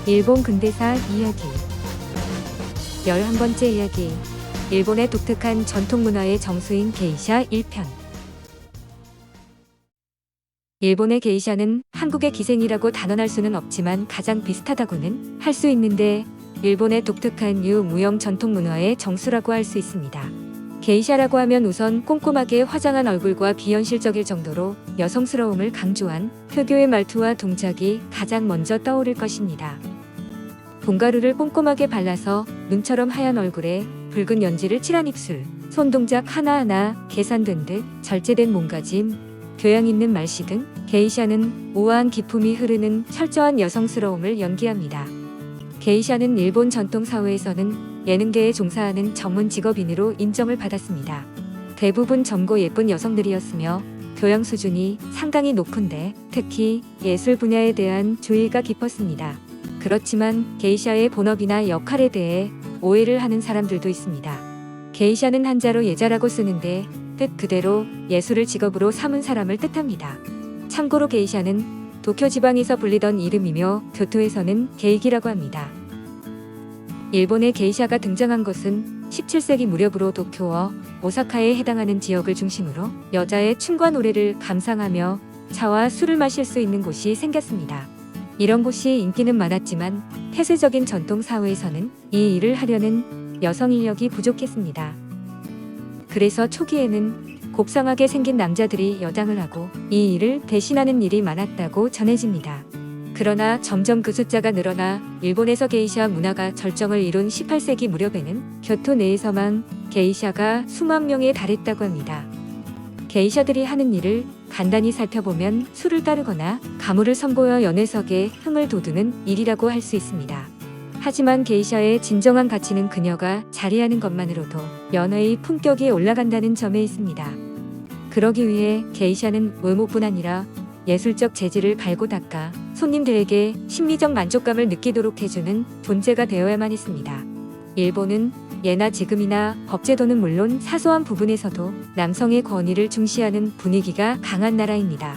일본 근대사 이야기 11번째 이야기 일본의 독특한 전통문화의 정수인 게이샤 1편. 일본의 게이샤는 한국의 기생이라고 단언할 수는 없지만 가장 비슷하다고는 할 수 있는데 일본의 독특한 유무형 전통문화의 정수라고 할 수 있습니다. 게이샤라고 하면 우선 꼼꼼하게 화장한 얼굴과 비현실적일 정도로 여성스러움을 강조한 흑요의 말투와 동작이 가장 먼저 떠오를 것입니다. 봄가루를 꼼꼼하게 발라서 눈처럼 하얀 얼굴에 붉은 연지를 칠한 입술, 손동작 하나하나 계산된 듯 절제된 몸가짐, 교양 있는 말씨 등 게이샤는 우아한 기품이 흐르는 철저한 여성스러움을 연기합니다. 게이샤는 일본 전통 사회에서는 예능계에 종사하는 전문 직업인으로 인정을 받았습니다. 대부분 젊고 예쁜 여성들이었으며 교양 수준이 상당히 높은데 특히 예술 분야에 대한 주의가 깊었습니다. 그렇지만 게이샤의 본업이나 역할에 대해 오해를 하는 사람들도 있습니다. 게이샤는 한자로 예자라고 쓰는데 뜻 그대로 예술을 직업으로 삼은 사람을 뜻합니다. 참고로 게이샤는 도쿄 지방에서 불리던 이름이며 교토에서는 게이기라고 합니다. 일본의 게이샤가 등장한 것은 17세기 무렵으로 도쿄와 오사카에 해당하는 지역을 중심으로 여자의 춤과 노래를 감상하며 차와 술을 마실 수 있는 곳이 생겼습니다. 이런 곳이 인기는 많았지만 폐쇄적인 전통 사회에서는 이 일을 하려는 여성 인력이 부족했습니다. 그래서 초기에는 곱상하게 생긴 남자들이 여장을 하고 이 일을 대신하는 일이 많았다고 전해집니다. 그러나 점점 그 숫자가 늘어나 일본에서 게이샤 문화가 절정을 이룬 18세기 무렵에는 교토 내에서만 게이샤가 수만 명에 달했다고 합니다. 게이샤들이 하는 일을 간단히 살펴보면 술을 따르거나 가물을 선보여 연회석에 흥을 돋우는 일이라고 할 수 있습니다. 하지만 게이샤의 진정한 가치는 그녀가 자리하는 것만으로도 연회의 품격이 올라간다는 점에 있습니다. 그러기 위해 게이샤는 외모뿐 아니라 예술적 재질을 갈고 닦아 손님들에게 심리적 만족감을 느끼도록 해주는 존재가 되어야만 했습니다. 일본은 예나 지금이나 법제도는 물론 사소한 부분에서도 남성의 권위를 중시하는 분위기가 강한 나라입니다.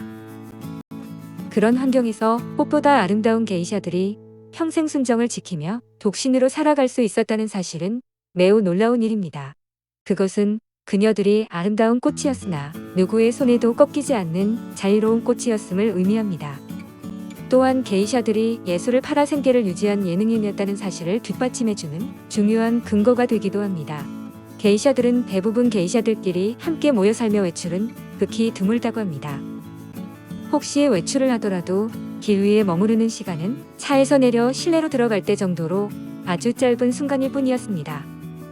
그런 환경에서 꽃보다 아름다운 게이샤들이 평생 순정을 지키며 독신으로 살아갈 수 있었다는 사실은 매우 놀라운 일입니다. 그것은 그녀들이 아름다운 꽃이었으나 누구의 손에도 꺾이지 않는 자유로운 꽃이었음을 의미합니다. 또한 게이샤들이 예술을 팔아 생계를 유지한 예능인이었다는 사실을 뒷받침해주는 중요한 근거가 되기도 합니다. 게이샤들은 대부분 게이샤들끼리 함께 모여 살며 외출은 극히 드물다고 합니다. 혹시 외출을 하더라도 길 위에 머무르는 시간은 차에서 내려 실내로 들어갈 때 정도로 아주 짧은 순간일 뿐이었습니다.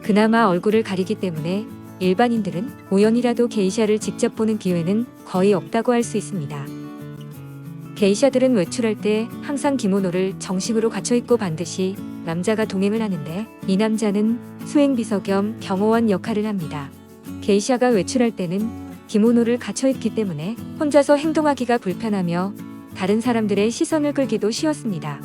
그나마 얼굴을 가리기 때문에 일반인들은 우연이라도 게이샤를 직접 보는 기회는 거의 없다고 할 수 있습니다. 게이샤들은 외출할 때 항상 기모노를 정식으로 갖춰 입고 반드시 남자가 동행을 하는데 이 남자는 수행비서 겸 경호원 역할을 합니다. 게이샤가 외출할 때는 기모노를 갖춰 입기 때문에 혼자서 행동하기가 불편하며 다른 사람들의 시선을 끌기도 쉬웠습니다.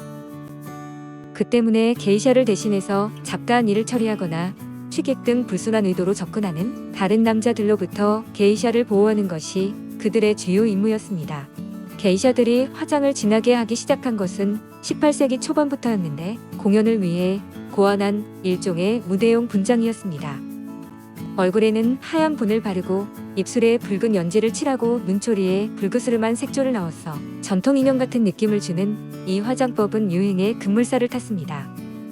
그 때문에 게이샤를 대신해서 잡다한 일을 처리하거나 취객 등 불순한 의도로 접근하는 다른 남자들로부터 게이샤를 보호하는 것이 그들의 주요 임무였습니다. 게이샤들이 화장을 진하게 하기 시작한 것은 18세기 초반부터였는데 공연을 위해 고안한 일종의 무대용 분장이었습니다. 얼굴에는 하얀 분을 바르고 입술에 붉은 연지를 칠하고 눈초리에 불그스름한 색조를 넣어서 전통 인형 같은 느낌을 주는 이 화장법은 유행의 급물살을 탔습니다.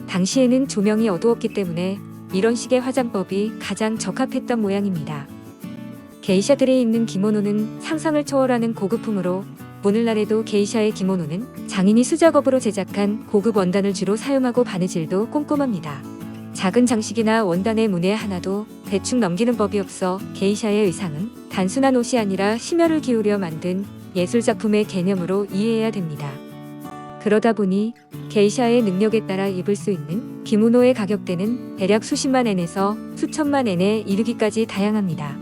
당시에는 조명이 어두웠기 때문에 이런 식의 화장법이 가장 적합했던 모양입니다. 게이샤들이 입는 기모노는 상상을 초월하는 고급품으로 오늘날에도 게이샤의 기모노는 장인이 수작업으로 제작한 고급 원단을 주로 사용하고 바느질도 꼼꼼합니다. 작은 장식이나 원단의 무늬 하나도 대충 넘기는 법이 없어 게이샤의 의상은 단순한 옷이 아니라 심혈을 기울여 만든 예술작품의 개념으로 이해해야 됩니다. 그러다 보니 게이샤의 능력에 따라 입을 수 있는 기모노의 가격대는 대략 수십만 엔에서 수천만 엔에 이르기까지 다양합니다.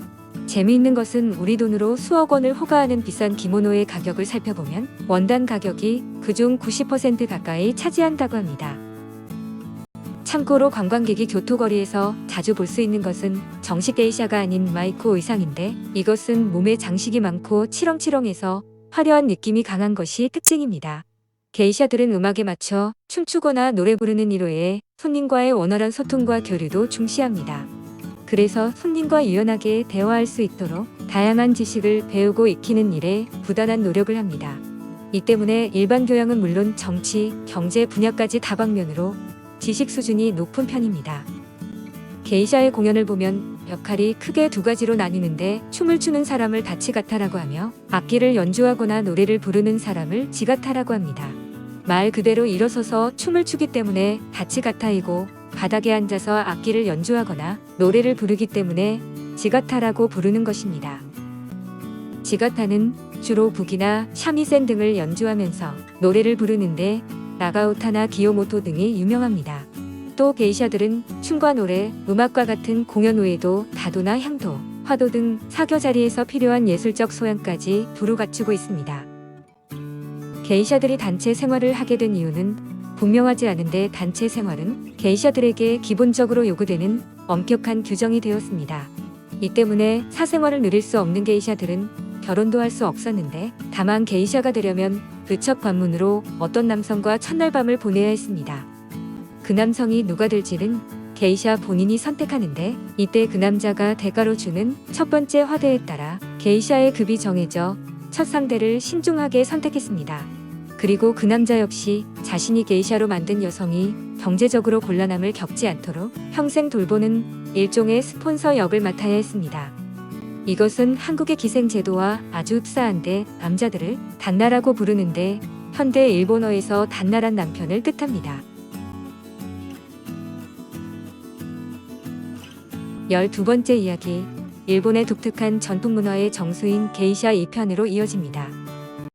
재미있는 것은 우리 돈으로 수억 원을 호가하는 비싼 기모노의 가격을 살펴보면 원단 가격이 그중 90% 가까이 차지한다고 합니다. 참고로 관광객이 교토거리에서 자주 볼 수 있는 것은 정식 게이샤가 아닌 마이코 의상인데 이것은 몸에 장식이 많고 치렁치렁해서 화려한 느낌이 강한 것이 특징입니다. 게이샤들은 음악에 맞춰 춤추거나 노래 부르는 이로 해 손님과의 원활한 소통과 교류도 중시합니다. 그래서 손님과 유연하게 대화할 수 있도록 다양한 지식을 배우고 익히는 일에 부단한 노력을 합니다. 이 때문에 일반 교양은 물론 정치, 경제 분야까지 다방면으로 지식 수준이 높은 편입니다. 게이샤의 공연을 보면 역할이 크게 두 가지로 나뉘는데 춤을 추는 사람을 다치가타라고 하며 악기를 연주하거나 노래를 부르는 사람을 지가타라고 합니다. 말 그대로 일어서서 춤을 추기 때문에 다치가타이고 바닥에 앉아서 악기를 연주하거나 노래를 부르기 때문에 지가타라고 부르는 것입니다. 지가타는 주로 북이나 샤미센 등을 연주하면서 노래를 부르는데 나가우타나 기요모토 등이 유명합니다. 또 게이샤들은 춤과 노래, 음악과 같은 공연 외에도 다도나 향도, 화도 등 사교 자리에서 필요한 예술적 소양까지 두루 갖추고 있습니다. 게이샤들이 단체 생활을 하게 된 이유는 분명하지 않은데 단체 생활은 게이샤들에게 기본적으로 요구되는 엄격한 규정이 되었습니다. 이 때문에 사생활을 누릴 수 없는 게이샤들은 결혼도 할 수 없었는데 다만 게이샤가 되려면 그 첫 관문으로 어떤 남성과 첫날 밤을 보내야 했습니다. 그 남성이 누가 될지는 게이샤 본인이 선택하는데 이때 그 남자가 대가로 주는 첫 번째 화대에 따라 게이샤의 급이 정해져 첫 상대를 신중하게 선택했습니다. 그리고 그 남자 역시 자신이 게이샤로 만든 여성이 경제적으로 곤란함을 겪지 않도록 평생 돌보는 일종의 스폰서 역을 맡아야 했습니다. 이것은 한국의 기생제도와 아주 흡사한데 남자들을 단나라고 부르는데 현대 일본어에서 단나란 남편을 뜻합니다. 12번째 이야기, 일본의 독특한 전통문화의 정수인 게이샤 2편으로 이어집니다.